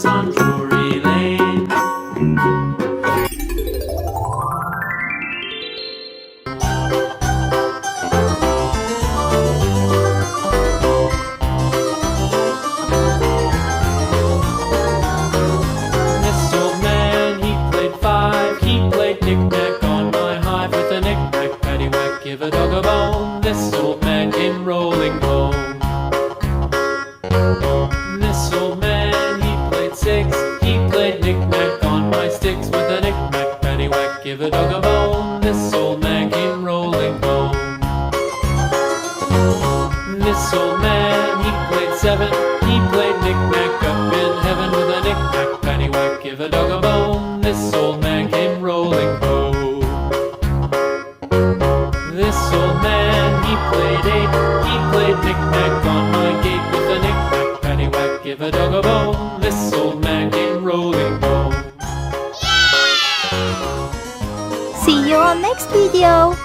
Christmas on Drury Lane. This old man, he played five. He played knick-knack on my hive. With a knick-knack, paddywhack, give a dog a bone. This old man came rolling home. This old man, he played six. He played knick-knack on my sticks. With a knick-knack, paddywhack, give a dog a bone. This old man came rolling home. This old man, he played seven. He played knick-knack up in heaven. With a knick-knack, paddywhack, give a dog a bone. This old man came rolling home. This old man, he played eight. He played knick-knack on my gate. With a knick-knack, paddywhack, give a dog a bone. This old man came rolling home. See you on next video.